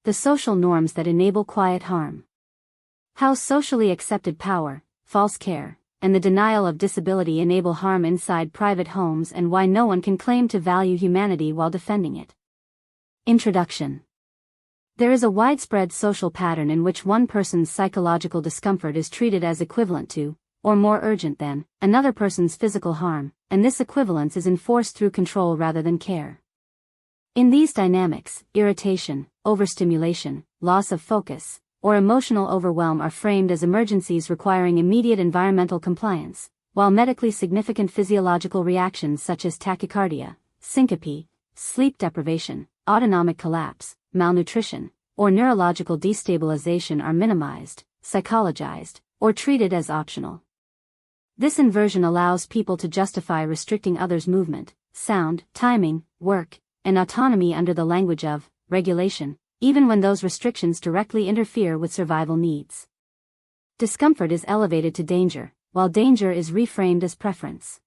The social norms that enable quiet harm. How socially accepted power, false care, and the denial of disability enable harm inside private homes, and why no one can claim to value humanity while defending it. Introduction. There is a widespread social pattern in which one person's psychological discomfort is treated as equivalent to, or more urgent than, another person's physical harm, and this equivalence is enforced through control rather than care. In these dynamics, irritation, overstimulation, loss of focus, or emotional overwhelm are framed as emergencies requiring immediate environmental compliance, while medically significant physiological reactions such as tachycardia, syncope, sleep deprivation, autonomic collapse, malnutrition, or neurological destabilization are minimized, psychologized, or treated as optional. This inversion allows people to justify restricting others' movement, sound, timing, work, and autonomy under the language of regulation, even when those restrictions directly interfere with survival needs. Discomfort is elevated to danger, while danger is reframed as preference.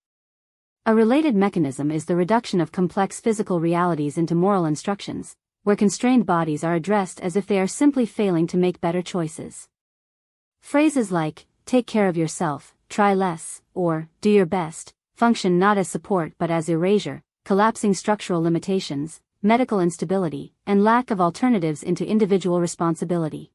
A related mechanism is the reduction of complex physical realities into moral instructions, where constrained bodies are addressed as if they are simply failing to make better choices. Phrases like, take care of yourself, try less, or, do your best, function not as support but as erasure, collapsing structural limitations, medical instability, and lack of alternatives into individual responsibility.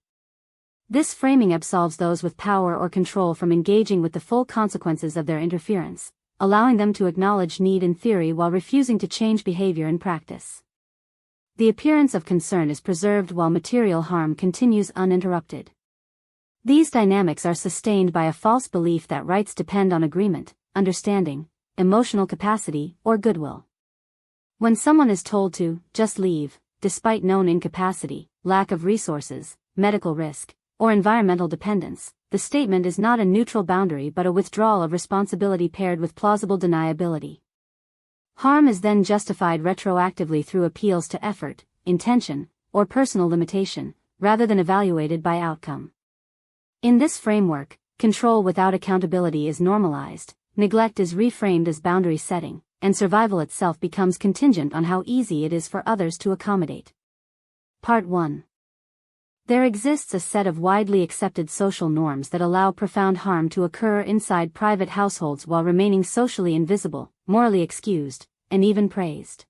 This framing absolves those with power or control from engaging with the full consequences of their interference, allowing them to acknowledge need in theory while refusing to change behavior in practice. The appearance of concern is preserved while material harm continues uninterrupted. These dynamics are sustained by a false belief that rights depend on agreement, understanding, emotional capacity, or goodwill. When someone is told to just leave, despite known incapacity, lack of resources, medical risk, or environmental dependence, the statement is not a neutral boundary but a withdrawal of responsibility paired with plausible deniability. Harm is then justified retroactively through appeals to effort, intention, or personal limitation, rather than evaluated by outcome. In this framework, control without accountability is normalized, neglect is reframed as boundary setting, and survival itself becomes contingent on how easy it is for others to accommodate. Part 1. There exists a set of widely accepted social norms that allow profound harm to occur inside private households while remaining socially invisible, morally excused, and even praised.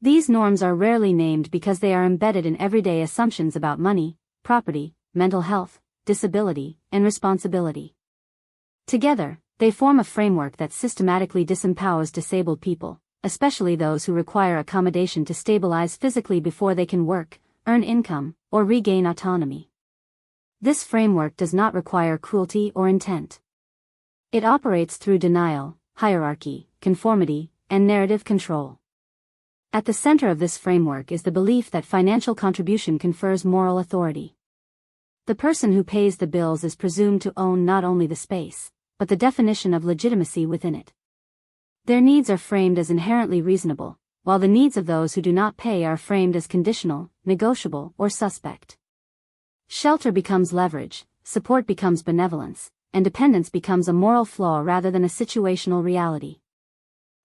These norms are rarely named because they are embedded in everyday assumptions about money, property, mental health, disability, and responsibility. Together, they form a framework that systematically disempowers disabled people, especially those who require accommodation to stabilize physically before they can work, earn income, or regain autonomy. This framework does not require cruelty or intent. It operates through denial, hierarchy, conformity, and narrative control. At the center of this framework is the belief that financial contribution confers moral authority. The person who pays the bills is presumed to own not only the space, but the definition of legitimacy within it. Their needs are framed as inherently reasonable, while the needs of those who do not pay are framed as conditional, negotiable, or suspect. Shelter becomes leverage, support becomes benevolence, and dependence becomes a moral flaw rather than a situational reality.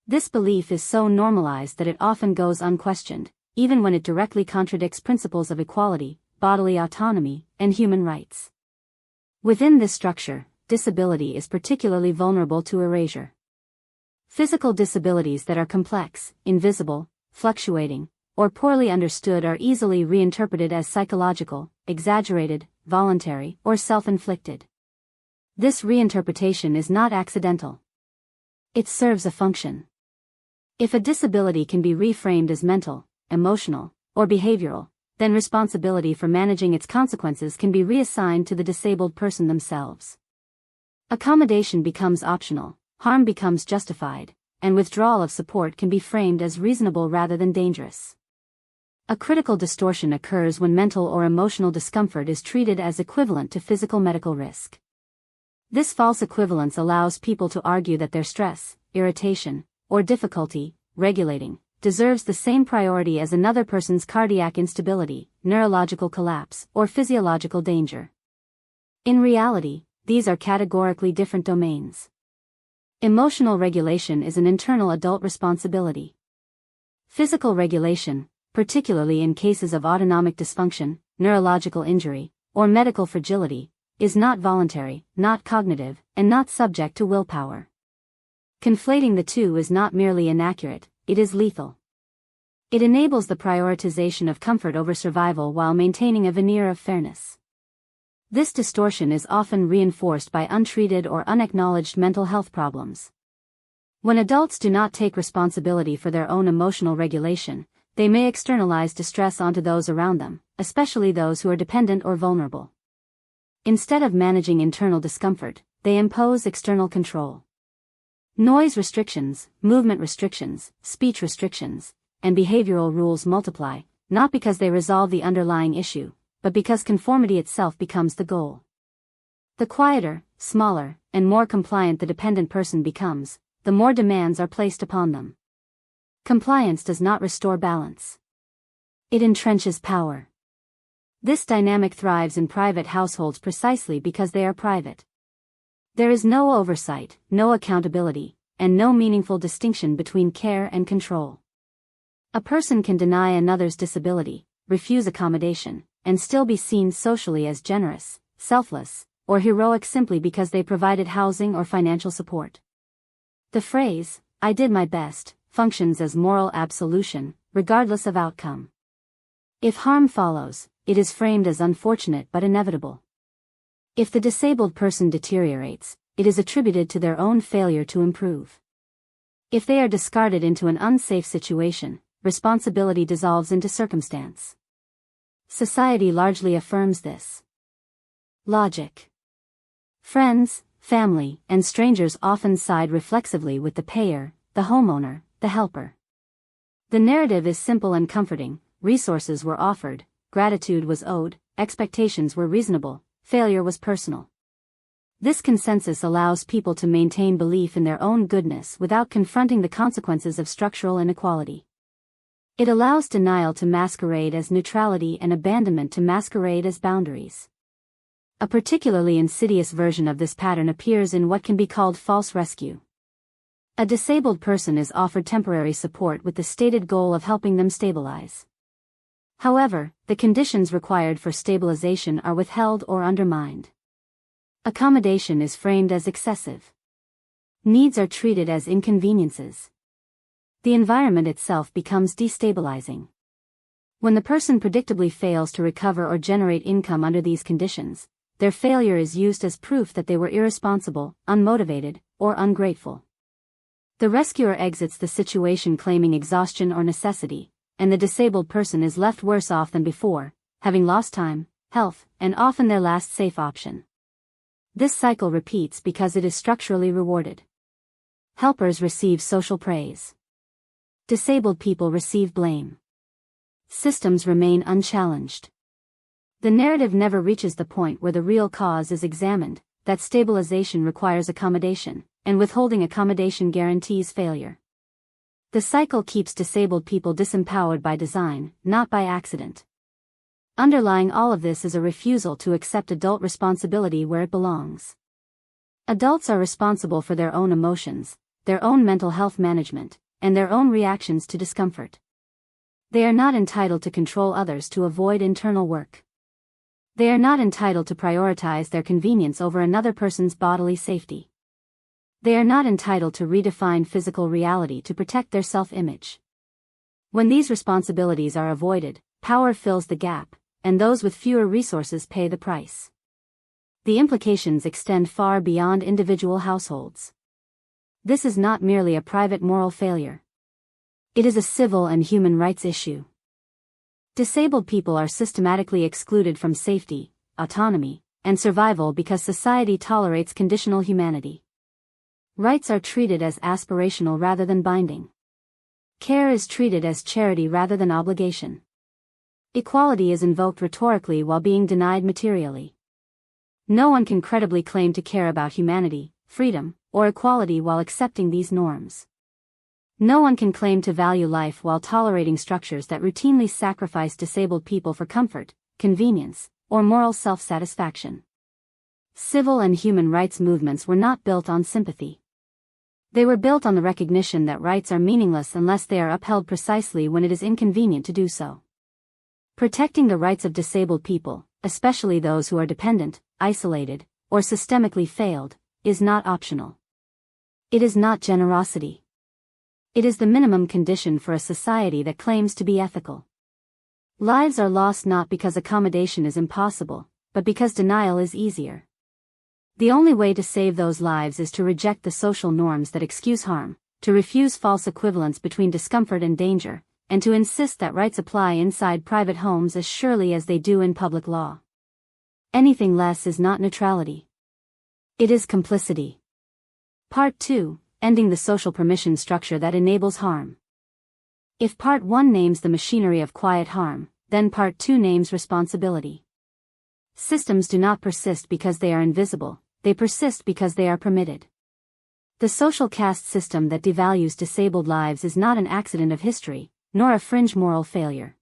This belief is so normalized that it often goes unquestioned, even when it directly contradicts principles of equality, bodily autonomy, and human rights. Within this structure, disability is particularly vulnerable to erasure. Physical disabilities that are complex, invisible, fluctuating, or poorly understood are easily reinterpreted as psychological, exaggerated, voluntary, or self-inflicted. This reinterpretation is not accidental. It serves a function. If a disability can be reframed as mental, emotional, or behavioral, then responsibility for managing its consequences can be reassigned to the disabled person themselves. Accommodation becomes optional, harm becomes justified, and withdrawal of support can be framed as reasonable rather than dangerous. A critical distortion occurs when mental or emotional discomfort is treated as equivalent to physical medical risk. This false equivalence allows people to argue that their stress, irritation, or difficulty regulating deserves the same priority as another person's cardiac instability, neurological collapse, or physiological danger. In reality, these are categorically different domains. Emotional regulation is an internal adult responsibility. Physical regulation, particularly in cases of autonomic dysfunction, neurological injury, or medical fragility, is not voluntary, not cognitive, and not subject to willpower. Conflating the two is not merely inaccurate, it is lethal. It enables the prioritization of comfort over survival while maintaining a veneer of fairness. This distortion is often reinforced by untreated or unacknowledged mental health problems. When adults do not take responsibility for their own emotional regulation, they may externalize distress onto those around them, especially those who are dependent or vulnerable. Instead of managing internal discomfort, they impose external control. Noise restrictions, movement restrictions, speech restrictions, and behavioral rules multiply, not because they resolve the underlying issue, but because conformity itself becomes the goal. The quieter, smaller, and more compliant the dependent person becomes, the more demands are placed upon them. Compliance does not restore balance. It entrenches power. This dynamic thrives in private households precisely because they are private. There is no oversight, no accountability, and no meaningful distinction between care and control. A person can deny another's disability, refuse accommodation, and still be seen socially as generous, selfless, or heroic simply because they provided housing or financial support. The phrase, "I did my best," functions as moral absolution, regardless of outcome. If harm follows, it is framed as unfortunate but inevitable. If the disabled person deteriorates, it is attributed to their own failure to improve. If they are discarded into an unsafe situation, responsibility dissolves into circumstance. Society largely affirms this logic. Friends, family, and strangers often side reflexively with the payer, the homeowner, the helper. The narrative is simple and comforting: resources were offered, gratitude was owed, expectations were reasonable, failure was personal. This consensus allows people to maintain belief in their own goodness without confronting the consequences of structural inequality. It allows denial to masquerade as neutrality and abandonment to masquerade as boundaries. A particularly insidious version of this pattern appears in what can be called false rescue. A disabled person is offered temporary support with the stated goal of helping them stabilize. However, the conditions required for stabilization are withheld or undermined. Accommodation is framed as excessive. Needs are treated as inconveniences. The environment itself becomes destabilizing. When the person predictably fails to recover or generate income under these conditions, their failure is used as proof that they were irresponsible, unmotivated, or ungrateful. The rescuer exits the situation claiming exhaustion or necessity, and the disabled person is left worse off than before, having lost time, health, and often their last safe option. This cycle repeats because it is structurally rewarded. Helpers receive social praise. Disabled people receive blame. Systems remain unchallenged. The narrative never reaches the point where the real cause is examined, that stabilization requires accommodation, and withholding accommodation guarantees failure. The cycle keeps disabled people disempowered by design, not by accident. Underlying all of this is a refusal to accept adult responsibility where it belongs. Adults are responsible for their own emotions, their own mental health management, and their own reactions to discomfort. They are not entitled to control others to avoid internal work. They are not entitled to prioritize their convenience over another person's bodily safety. They are not entitled to redefine physical reality to protect their self-image. When these responsibilities are avoided, power fills the gap, and those with fewer resources pay the price. The implications extend far beyond individual households. This is not merely a private moral failure. It is a civil and human rights issue. Disabled people are systematically excluded from safety, autonomy, and survival because society tolerates conditional humanity. Rights are treated as aspirational rather than binding. Care is treated as charity rather than obligation. Equality is invoked rhetorically while being denied materially. No one can credibly claim to care about humanity, freedom, or equality while accepting these norms. No one can claim to value life while tolerating structures that routinely sacrifice disabled people for comfort, convenience, or moral self-satisfaction. Civil and human rights movements were not built on sympathy. They were built on the recognition that rights are meaningless unless they are upheld precisely when it is inconvenient to do so. Protecting the rights of disabled people, especially those who are dependent, isolated, or systemically failed, is not optional. It is not generosity. It is the minimum condition for a society that claims to be ethical. Lives are lost not because accommodation is impossible, but because denial is easier. The only way to save those lives is to reject the social norms that excuse harm, to refuse false equivalence between discomfort and danger, and to insist that rights apply inside private homes as surely as they do in public law. Anything less is not neutrality. It is complicity. Part 2, Ending the social permission structure that enables harm. If Part 1 names the machinery of quiet harm, then Part 2 names responsibility. Systems do not persist because they are invisible, they persist because they are permitted. The social caste system that devalues disabled lives is not an accident of history, nor a fringe moral failure.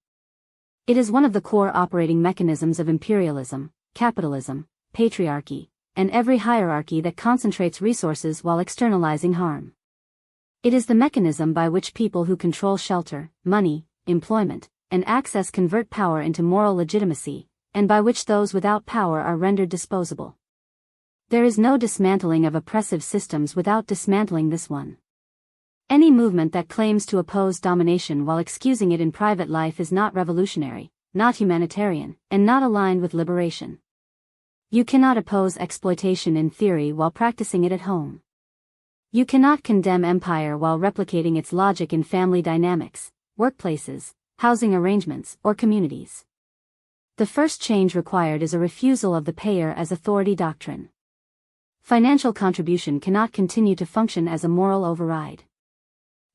It is one of the core operating mechanisms of imperialism, capitalism, patriarchy, and every hierarchy that concentrates resources while externalizing harm. It is the mechanism by which people who control shelter, money, employment, and access convert power into moral legitimacy, and by which those without power are rendered disposable. There is no dismantling of oppressive systems without dismantling this one. Any movement that claims to oppose domination while excusing it in private life is not revolutionary, not humanitarian, and not aligned with liberation. You cannot oppose exploitation in theory while practicing it at home. You cannot condemn empire while replicating its logic in family dynamics, workplaces, housing arrangements, or communities. The first change required is a refusal of the payer as authority doctrine. Financial contribution cannot continue to function as a moral override.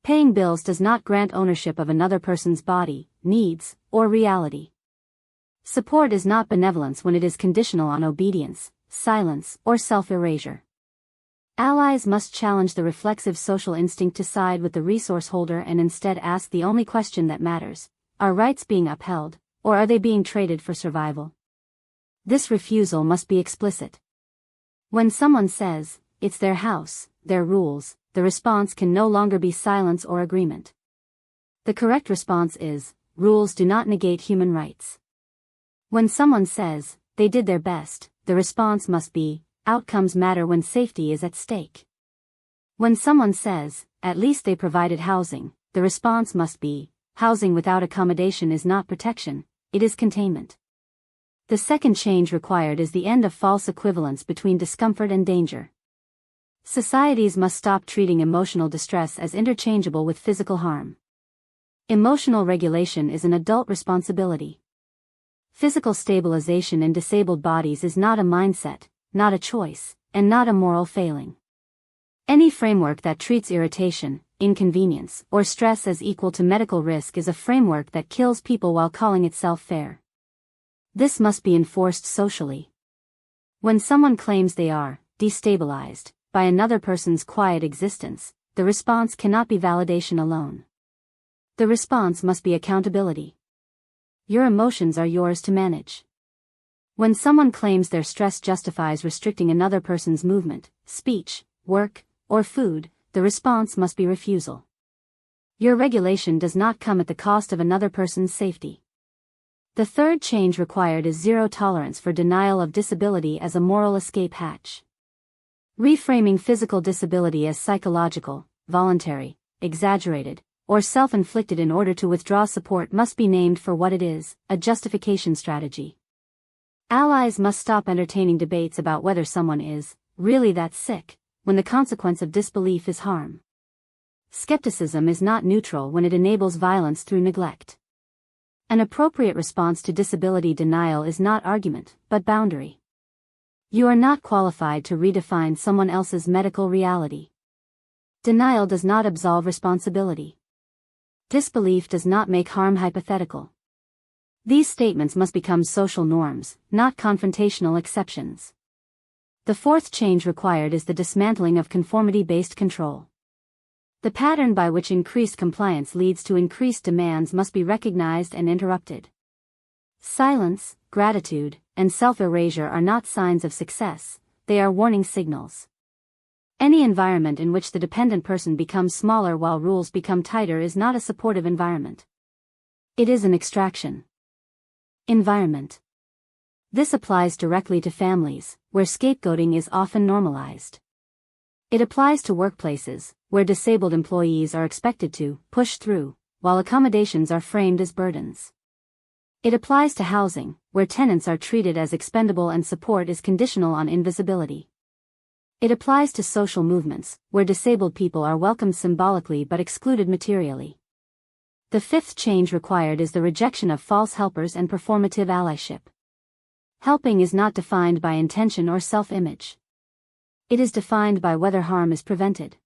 Paying bills does not grant ownership of another person's body, needs, or reality. Support is not benevolence when it is conditional on obedience, silence, or self-erasure. Allies must challenge the reflexive social instinct to side with the resource holder and instead ask the only question that matters: are rights being upheld, or are they being traded for survival? This refusal must be explicit. When someone says, it's their house, their rules, the response can no longer be silence or agreement. The correct response is, rules do not negate human rights. When someone says, they did their best, the response must be, outcomes matter when safety is at stake. When someone says, at least they provided housing, the response must be, housing without accommodation is not protection, it is containment. The second change required is the end of false equivalence between discomfort and danger. Societies must stop treating emotional distress as interchangeable with physical harm. Emotional regulation is an adult responsibility. Physical stabilization in disabled bodies is not a mindset, not a choice, and not a moral failing. Any framework that treats irritation, inconvenience, or stress as equal to medical risk is a framework that kills people while calling itself fair. This must be enforced socially. When someone claims they are destabilized by another person's quiet existence, the response cannot be validation alone. The response must be accountability. Your emotions are yours to manage. When someone claims their stress justifies restricting another person's movement, speech, work, or food, the response must be refusal. Your regulation does not come at the cost of another person's safety. The third change required is zero tolerance for denial of disability as a moral escape hatch. Reframing physical disability as psychological, voluntary, exaggerated, or self-inflicted in order to withdraw support must be named for what it is, a justification strategy. Allies must stop entertaining debates about whether someone is really that sick, when the consequence of disbelief is harm. Skepticism is not neutral when it enables violence through neglect. An appropriate response to disability denial is not argument, but boundary. You are not qualified to redefine someone else's medical reality. Denial does not absolve responsibility. Disbelief does not make harm hypothetical. These statements must become social norms, not confrontational exceptions. The fourth change required is the dismantling of conformity-based control. The pattern by which increased compliance leads to increased demands must be recognized and interrupted. Silence, gratitude, and self-erasure are not signs of success, they are warning signals. Any environment in which the dependent person becomes smaller while rules become tighter is not a supportive environment. It is an extraction environment. This applies directly to families, where scapegoating is often normalized. It applies to workplaces, where disabled employees are expected to push through, while accommodations are framed as burdens. It applies to housing, where tenants are treated as expendable and support is conditional on invisibility. It applies to social movements, where disabled people are welcomed symbolically but excluded materially. The fifth change required is the rejection of false helpers and performative allyship. Helping is not defined by intention or self-image. It is defined by whether harm is prevented.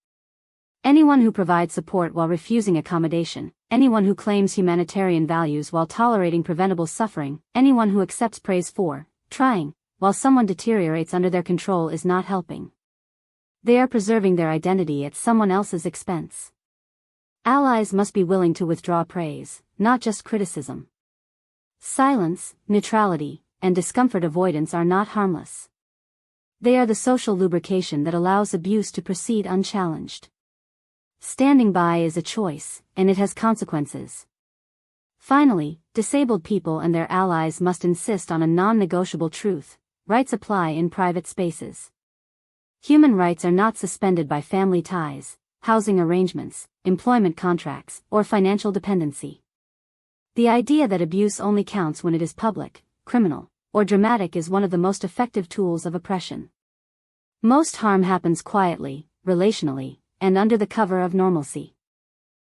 Anyone who provides support while refusing accommodation, anyone who claims humanitarian values while tolerating preventable suffering, anyone who accepts praise for trying, while someone deteriorates under their control is not helping. They are preserving their identity at someone else's expense. Allies must be willing to withdraw praise, not just criticism. Silence, neutrality, and discomfort avoidance are not harmless. They are the social lubrication that allows abuse to proceed unchallenged. Standing by is a choice, and it has consequences. Finally, disabled people and their allies must insist on a non-negotiable truth: rights apply in private spaces. Human rights are not suspended by family ties, housing arrangements, employment contracts, or financial dependency. The idea that abuse only counts when it is public, criminal, or dramatic is one of the most effective tools of oppression. Most harm happens quietly, relationally, and under the cover of normalcy.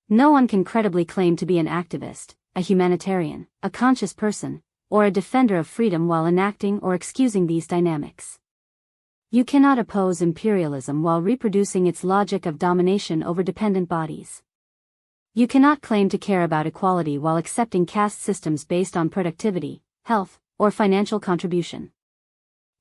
No one can credibly claim to be an activist, a humanitarian, a conscious person, or a defender of freedom while enacting or excusing these dynamics. You cannot oppose imperialism while reproducing its logic of domination over dependent bodies. You cannot claim to care about equality while accepting caste systems based on productivity, health, or financial contribution.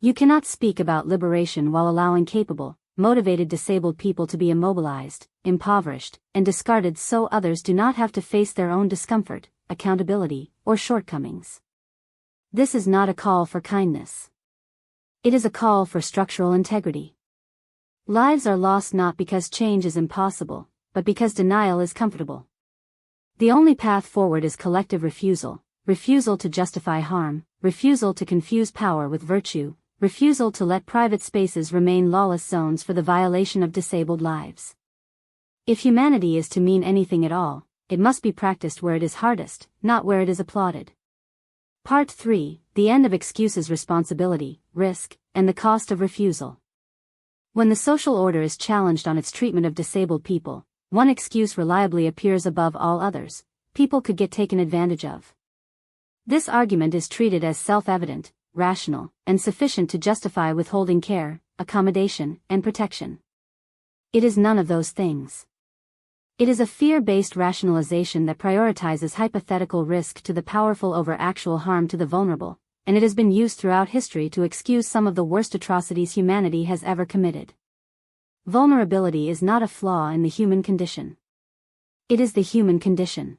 You cannot speak about liberation while allowing capable, motivated disabled people to be immobilized, impoverished, and discarded so others do not have to face their own discomfort, accountability, or shortcomings. This is not a call for kindness. It is a call for structural integrity. Lives are lost not because change is impossible, but because denial is comfortable. The only path forward is collective refusal to justify harm, refusal to confuse power with virtue, refusal to let private spaces remain lawless zones for the violation of disabled lives. If humanity is to mean anything at all, it must be practiced where it is hardest, not where it is applauded. Part 3, the end of excuses: responsibility, risk, and the cost of refusal. When the social order is challenged on its treatment of disabled people, one excuse reliably appears above all others: people could get taken advantage of. This argument is treated as self-evident, rational, and sufficient to justify withholding care, accommodation, and protection. It is none of those things. It is a fear-based rationalization that prioritizes hypothetical risk to the powerful over actual harm to the vulnerable, and it has been used throughout history to excuse some of the worst atrocities humanity has ever committed. Vulnerability is not a flaw in the human condition. It is the human condition.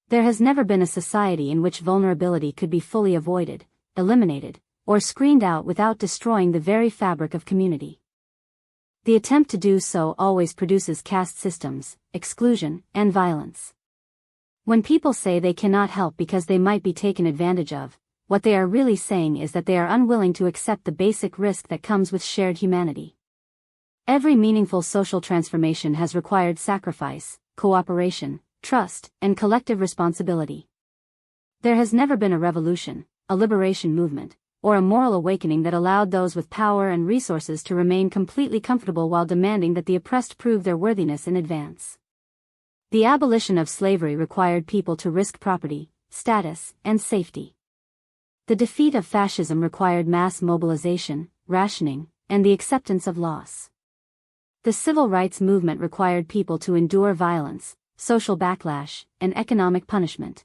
There has never been a society in which vulnerability could be fully avoided, eliminated, or screened out without destroying the very fabric of community. The attempt to do so always produces caste systems, exclusion, and violence. When people say they cannot help because they might be taken advantage of, what they are really saying is that they are unwilling to accept the basic risk that comes with shared humanity. Every meaningful social transformation has required sacrifice, cooperation, trust, and collective responsibility. There has never been a revolution, a liberation movement, or a moral awakening that allowed those with power and resources to remain completely comfortable while demanding that the oppressed prove their worthiness in advance. The abolition of slavery required people to risk property, status, and safety. The defeat of fascism required mass mobilization, rationing, and the acceptance of loss. The civil rights movement required people to endure violence, social backlash, and economic punishment.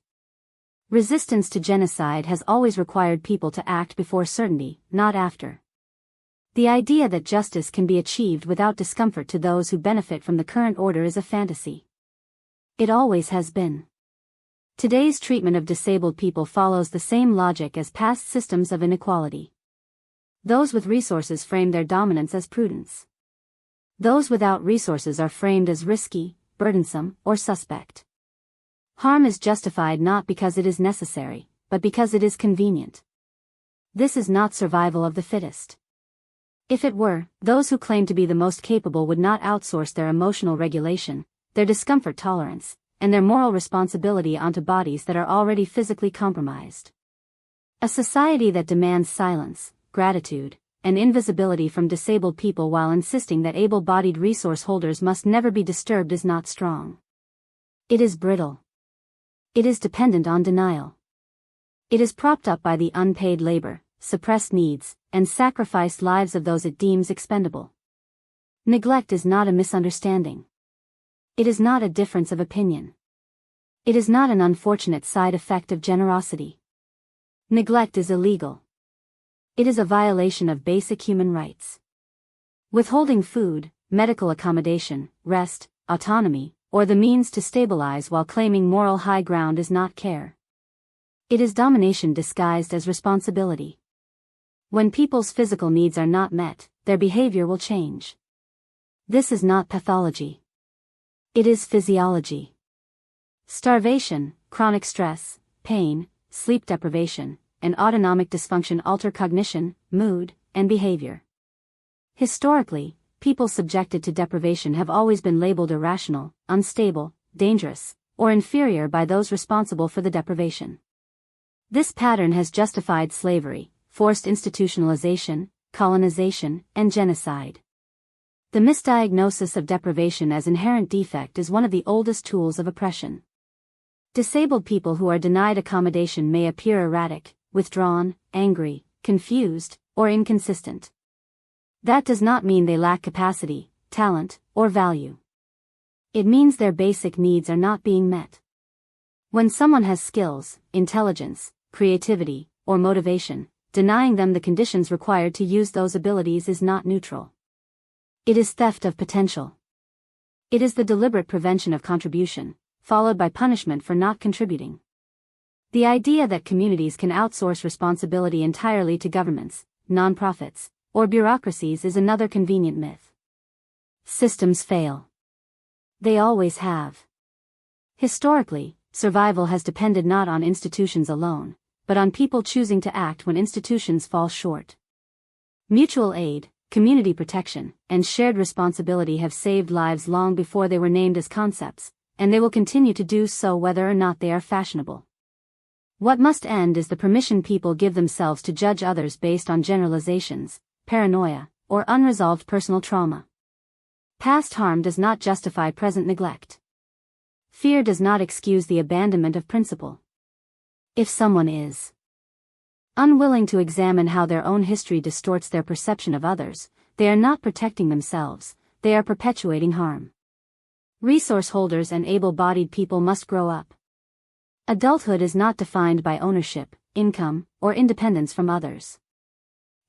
Resistance to genocide has always required people to act before certainty, not after. The idea that justice can be achieved without discomfort to those who benefit from the current order is a fantasy. It always has been. Today's treatment of disabled people follows the same logic as past systems of inequality. Those with resources frame their dominance as prudence. Those without resources are framed as risky, burdensome, or suspect. Harm is justified not because it is necessary, but because it is convenient. This is not survival of the fittest. If it were, those who claim to be the most capable would not outsource their emotional regulation, their discomfort tolerance, and their moral responsibility onto bodies that are already physically compromised. A society that demands silence, gratitude, and invisibility from disabled people while insisting that able-bodied resource holders must never be disturbed is not strong. It is brittle. It is dependent on denial. It is propped up by the unpaid labor, suppressed needs, and sacrificed lives of those it deems expendable. Neglect is not a misunderstanding. It is not a difference of opinion. It is not an unfortunate side effect of generosity. Neglect is illegal. It is a violation of basic human rights. Withholding food, medical accommodation, rest, autonomy, or the means to stabilize while claiming moral high ground is not care. It is domination disguised as responsibility. When people's physical needs are not met, their behavior will change. This is not pathology. It is physiology. Starvation, chronic stress, pain, sleep deprivation, and autonomic dysfunction alter cognition, mood, and behavior. Historically, people subjected to deprivation have always been labeled irrational, unstable, dangerous, or inferior by those responsible for the deprivation. This pattern has justified slavery, forced institutionalization, colonization, and genocide. The misdiagnosis of deprivation as inherent defect is one of the oldest tools of oppression. Disabled people who are denied accommodation may appear erratic, withdrawn, angry, confused, or inconsistent. That does not mean they lack capacity, talent, or value. It means their basic needs are not being met. When someone has skills, intelligence, creativity, or motivation, denying them the conditions required to use those abilities is not neutral. It is theft of potential. It is the deliberate prevention of contribution, followed by punishment for not contributing. The idea that communities can outsource responsibility entirely to governments, nonprofits, or bureaucracies is another convenient myth. Systems fail. They always have. Historically, survival has depended not on institutions alone, but on people choosing to act when institutions fall short. Mutual aid, community protection, and shared responsibility have saved lives long before they were named as concepts, and they will continue to do so whether or not they are fashionable. What must end is the permission people give themselves to judge others based on generalizations, paranoia, or unresolved personal trauma. Past harm does not justify present neglect. Fear does not excuse the abandonment of principle. If someone is unwilling to examine how their own history distorts their perception of others, they are not protecting themselves, they are perpetuating harm. Resource holders and able-bodied people must grow up. Adulthood is not defined by ownership, income, or independence from others.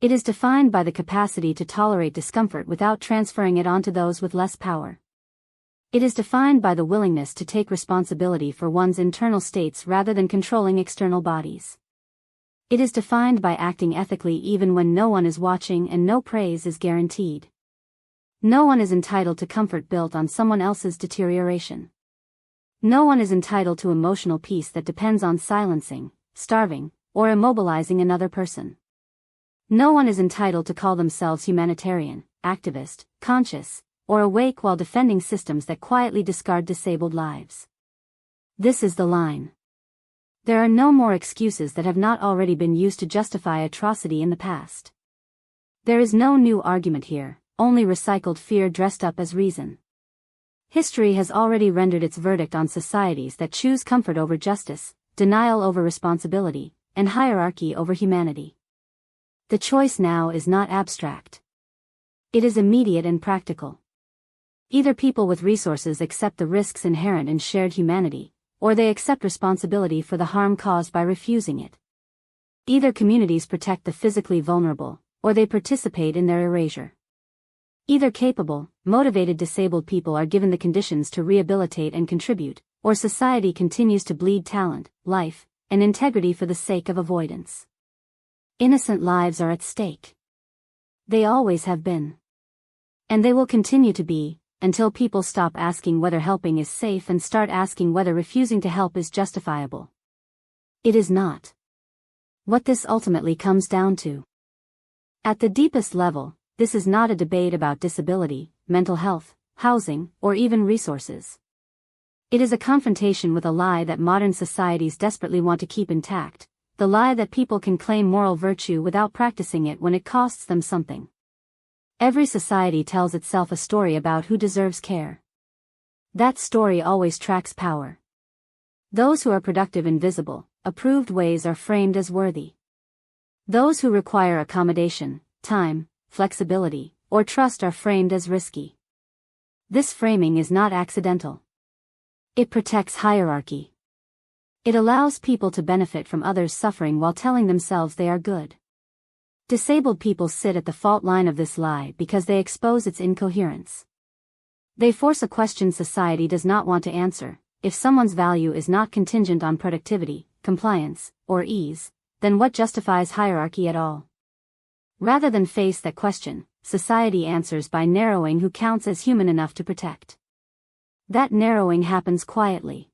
It is defined by the capacity to tolerate discomfort without transferring it onto those with less power. It is defined by the willingness to take responsibility for one's internal states rather than controlling external bodies. It is defined by acting ethically even when no one is watching and no praise is guaranteed. No one is entitled to comfort built on someone else's deterioration. No one is entitled to emotional peace that depends on silencing, starving, or immobilizing another person. No one is entitled to call themselves humanitarian, activist, conscious, or awake while defending systems that quietly discard disabled lives. This is the line. There are no more excuses that have not already been used to justify atrocity in the past. There is no new argument here, only recycled fear dressed up as reason. History has already rendered its verdict on societies that choose comfort over justice, denial over responsibility, and hierarchy over humanity. The choice now is not abstract. It is immediate and practical. Either people with resources accept the risks inherent in shared humanity, or they accept responsibility for the harm caused by refusing it. Either communities protect the physically vulnerable, or they participate in their erasure. Either capable, motivated disabled people are given the conditions to rehabilitate and contribute, or society continues to bleed talent, life, and integrity for the sake of avoidance. Innocent lives are at stake. They always have been. And they will continue to be, until people stop asking whether helping is safe and start asking whether refusing to help is justifiable. It is not. What this ultimately comes down to. At the deepest level, this is not a debate about disability, mental health, housing, or even resources. It is a confrontation with a lie that modern societies desperately want to keep intact, the lie that people can claim moral virtue without practicing it when it costs them something. Every society tells itself a story about who deserves care. That story always tracks power. Those who are productive in visible, approved ways are framed as worthy. Those who require accommodation, time, flexibility, or trust are framed as risky. This framing is not accidental. It protects hierarchy. It allows people to benefit from others' suffering while telling themselves they are good. Disabled people sit at the fault line of this lie because they expose its incoherence. They force a question society does not want to answer. If someone's value is not contingent on productivity, compliance, or ease, then what justifies hierarchy at all? Rather than face that question, society answers by narrowing who counts as human enough to protect. That narrowing happens quietly.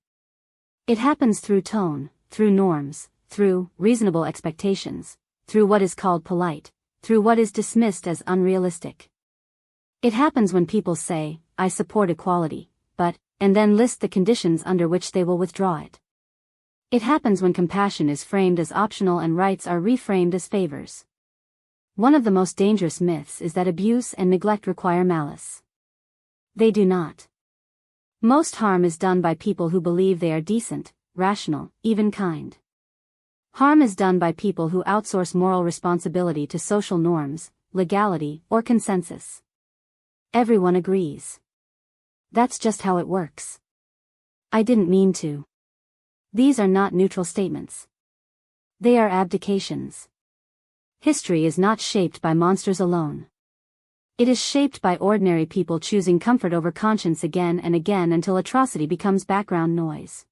It happens through tone, through norms, through reasonable expectations, through what is called polite, through what is dismissed as unrealistic. It happens when people say, "I support equality, but," and then list the conditions under which they will withdraw it. It happens when compassion is framed as optional and rights are reframed as favors. One of the most dangerous myths is that abuse and neglect require malice. They do not. Most harm is done by people who believe they are decent, rational, even kind. Harm is done by people who outsource moral responsibility to social norms, legality, or consensus. Everyone agrees. That's just how it works. I didn't mean to. These are not neutral statements. They are abdications. History is not shaped by monsters alone. It is shaped by ordinary people choosing comfort over conscience again and again until atrocity becomes background noise.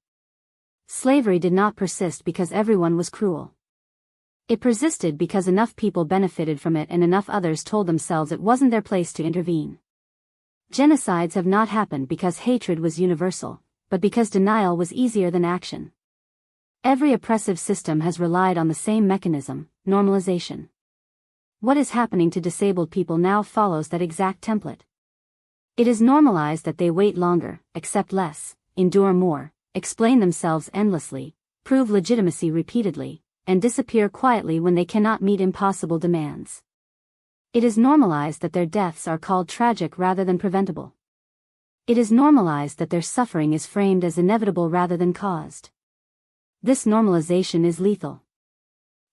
Slavery did not persist because everyone was cruel. It persisted because enough people benefited from it and enough others told themselves it wasn't their place to intervene. Genocides have not happened because hatred was universal, but because denial was easier than action. Every oppressive system has relied on the same mechanism, normalization. What is happening to disabled people now follows that exact template. It is normalized that they wait longer, accept less, endure more, explain themselves endlessly, prove legitimacy repeatedly, and disappear quietly when they cannot meet impossible demands. It is normalized that their deaths are called tragic rather than preventable. It is normalized that their suffering is framed as inevitable rather than caused. This normalization is lethal.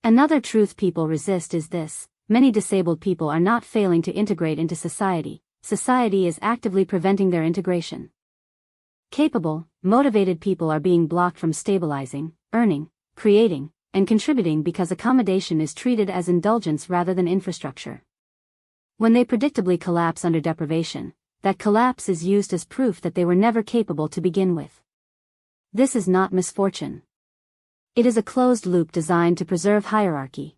Another truth people resist is this: many disabled people are not failing to integrate into society, society is actively preventing their integration. Capable, motivated people are being blocked from stabilizing, earning, creating, and contributing because accommodation is treated as indulgence rather than infrastructure. When they predictably collapse under deprivation, that collapse is used as proof that they were never capable to begin with. This is not misfortune. It is a closed loop designed to preserve hierarchy.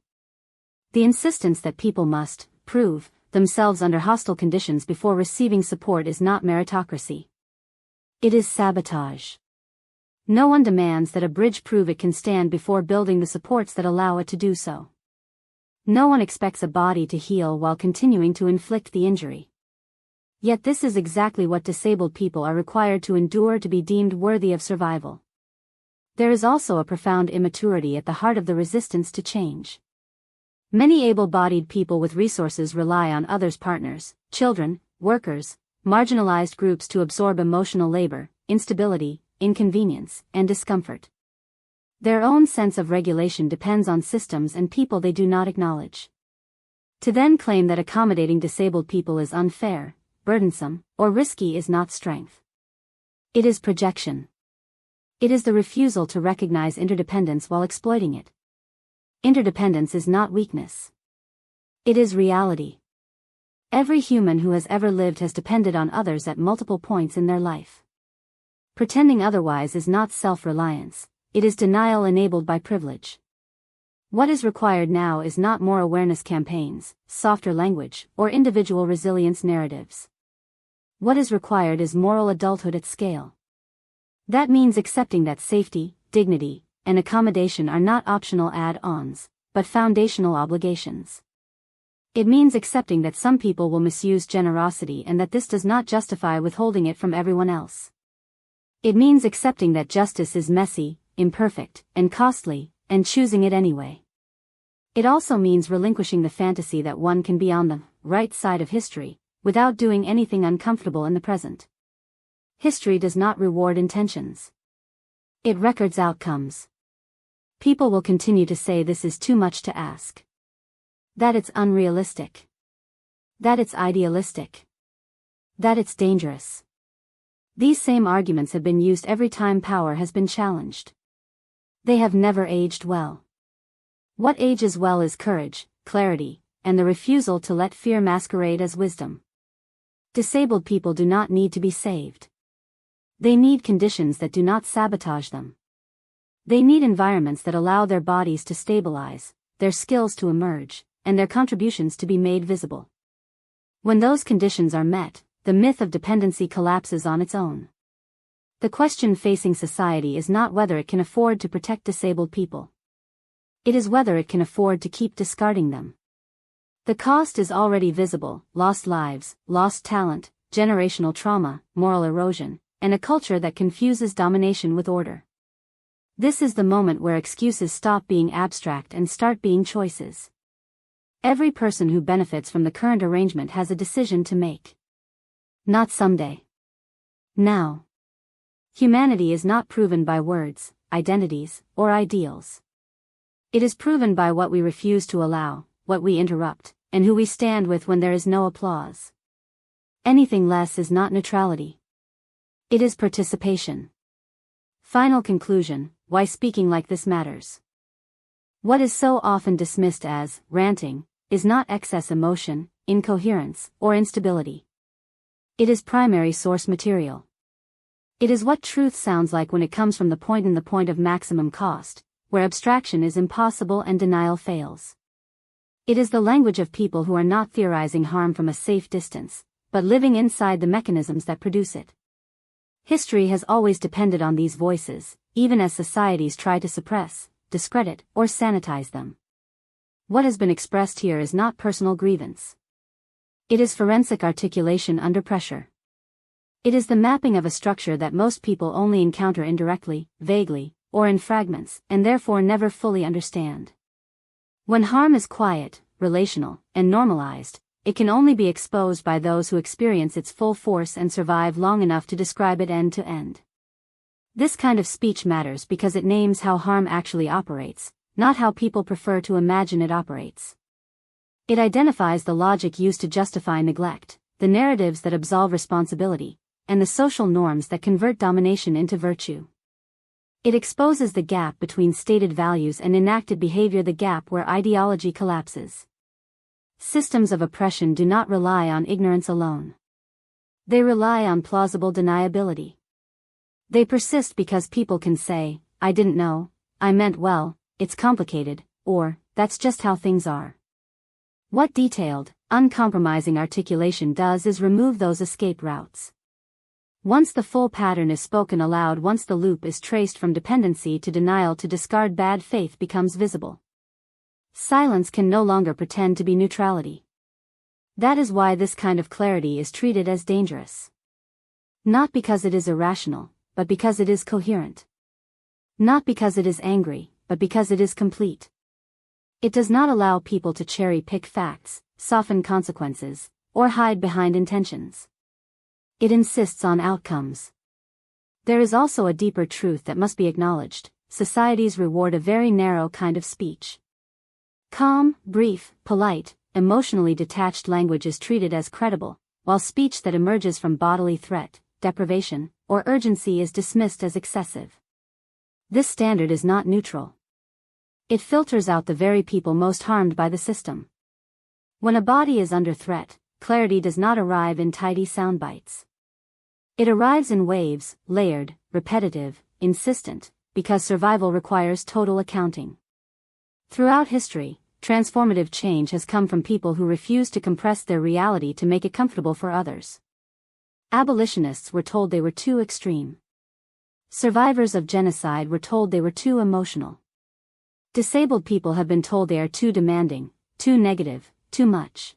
The insistence that people must prove themselves under hostile conditions before receiving support is not meritocracy. It is sabotage. No one demands that a bridge prove it can stand before building the supports that allow it to do so. No one expects a body to heal while continuing to inflict the injury. Yet this is exactly what disabled people are required to endure to be deemed worthy of survival. There is also a profound immaturity at the heart of the resistance to change. Many able-bodied people with resources rely on others' partners, children, workers, marginalized groups to absorb emotional labor, instability, inconvenience, and discomfort. Their own sense of regulation depends on systems and people they do not acknowledge. To then claim that accommodating disabled people is unfair, burdensome, or risky is not strength. It is projection. It is the refusal to recognize interdependence while exploiting it. Interdependence is not weakness. It is reality. Every human who has ever lived has depended on others at multiple points in their life. Pretending otherwise is not self-reliance, it is denial enabled by privilege. What is required now is not more awareness campaigns, softer language, or individual resilience narratives. What is required is moral adulthood at scale. That means accepting that safety, dignity, and accommodation are not optional add-ons, but foundational obligations. It means accepting that some people will misuse generosity and that this does not justify withholding it from everyone else. It means accepting that justice is messy, imperfect, and costly, and choosing it anyway. It also means relinquishing the fantasy that one can be on the right side of history, without doing anything uncomfortable in the present. History does not reward intentions. It records outcomes. People will continue to say this is too much to ask. That it's unrealistic. That it's idealistic. That it's dangerous. These same arguments have been used every time power has been challenged. They have never aged well. What ages well is courage, clarity, and the refusal to let fear masquerade as wisdom. Disabled people do not need to be saved. They need conditions that do not sabotage them. They need environments that allow their bodies to stabilize, their skills to emerge, and their contributions to be made visible. When those conditions are met, the myth of dependency collapses on its own. The question facing society is not whether it can afford to protect disabled people. It is whether it can afford to keep discarding them. The cost is already visible: lost lives, lost talent, generational trauma, moral erosion, and a culture that confuses domination with order. This is the moment where excuses stop being abstract and start being choices. Every person who benefits from the current arrangement has a decision to make. Not someday. Now. Humanity is not proven by words, identities, or ideals. It is proven by what we refuse to allow, what we interrupt, and who we stand with when there is no applause. Anything less is not neutrality. It is participation. Final conclusion: why speaking like this matters. What is so often dismissed as ranting is not excess emotion, incoherence, or instability. It is primary source material. It is what truth sounds like when it comes from the point of maximum cost, where abstraction is impossible and denial fails. It is the language of people who are not theorizing harm from a safe distance, but living inside the mechanisms that produce it. History has always depended on these voices, even as societies try to suppress, discredit, or sanitize them. What has been expressed here is not personal grievance. It is forensic articulation under pressure. It is the mapping of a structure that most people only encounter indirectly, vaguely, or in fragments, and therefore never fully understand. When harm is quiet, relational, and normalized, it can only be exposed by those who experience its full force and survive long enough to describe it end to end. This kind of speech matters because it names how harm actually operates, not how people prefer to imagine it operates. It identifies the logic used to justify neglect, the narratives that absolve responsibility, and the social norms that convert domination into virtue. It exposes the gap between stated values and enacted behavior, the gap where ideology collapses. Systems of oppression do not rely on ignorance alone. They rely on plausible deniability. They persist because people can say, "I didn't know, I meant well, it's complicated," or, "That's just how things are." What detailed, uncompromising articulation does is remove those escape routes. Once the full pattern is spoken aloud, once the loop is traced from dependency to denial to discard, bad faith becomes visible. Silence can no longer pretend to be neutrality. That is why this kind of clarity is treated as dangerous. Not because it is irrational, but because it is coherent. Not because it is angry, but because it is complete. It does not allow people to cherry-pick facts, soften consequences, or hide behind intentions. It insists on outcomes. There is also a deeper truth that must be acknowledged: societies reward a very narrow kind of speech. Calm, brief, polite, emotionally detached language is treated as credible, while speech that emerges from bodily threat, deprivation, or urgency is dismissed as excessive. This standard is not neutral. It filters out the very people most harmed by the system. When a body is under threat, clarity does not arrive in tidy soundbites. It arrives in waves, layered, repetitive, insistent, because survival requires total accounting. Throughout history, transformative change has come from people who refuse to compress their reality to make it comfortable for others. Abolitionists were told they were too extreme. Survivors of genocide were told they were too emotional. Disabled people have been told they are too demanding, too negative, too much.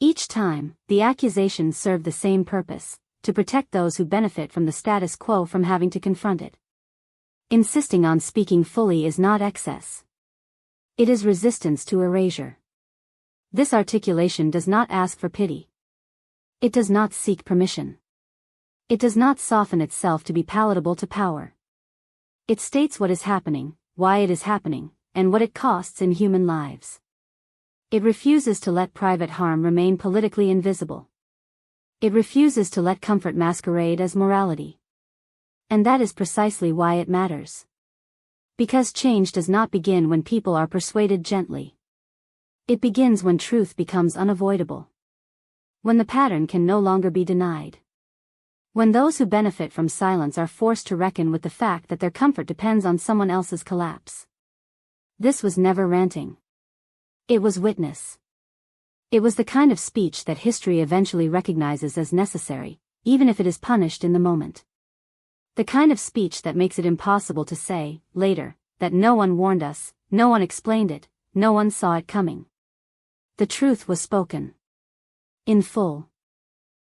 Each time, the accusations serve the same purpose: to protect those who benefit from the status quo from having to confront it. Insisting on speaking fully is not excess. It is resistance to erasure. This articulation does not ask for pity. It does not seek permission. It does not soften itself to be palatable to power. It states what is happening, why it is happening, and what it costs in human lives. It refuses to let private harm remain politically invisible. It refuses to let comfort masquerade as morality. And that is precisely why it matters. Because change does not begin when people are persuaded gently. It begins when truth becomes unavoidable. When the pattern can no longer be denied. When those who benefit from silence are forced to reckon with the fact that their comfort depends on someone else's collapse. This was never ranting. It was witness. It was the kind of speech that history eventually recognizes as necessary, even if it is punished in the moment. The kind of speech that makes it impossible to say, later, that no one warned us, no one explained it, no one saw it coming. The truth was spoken. In full.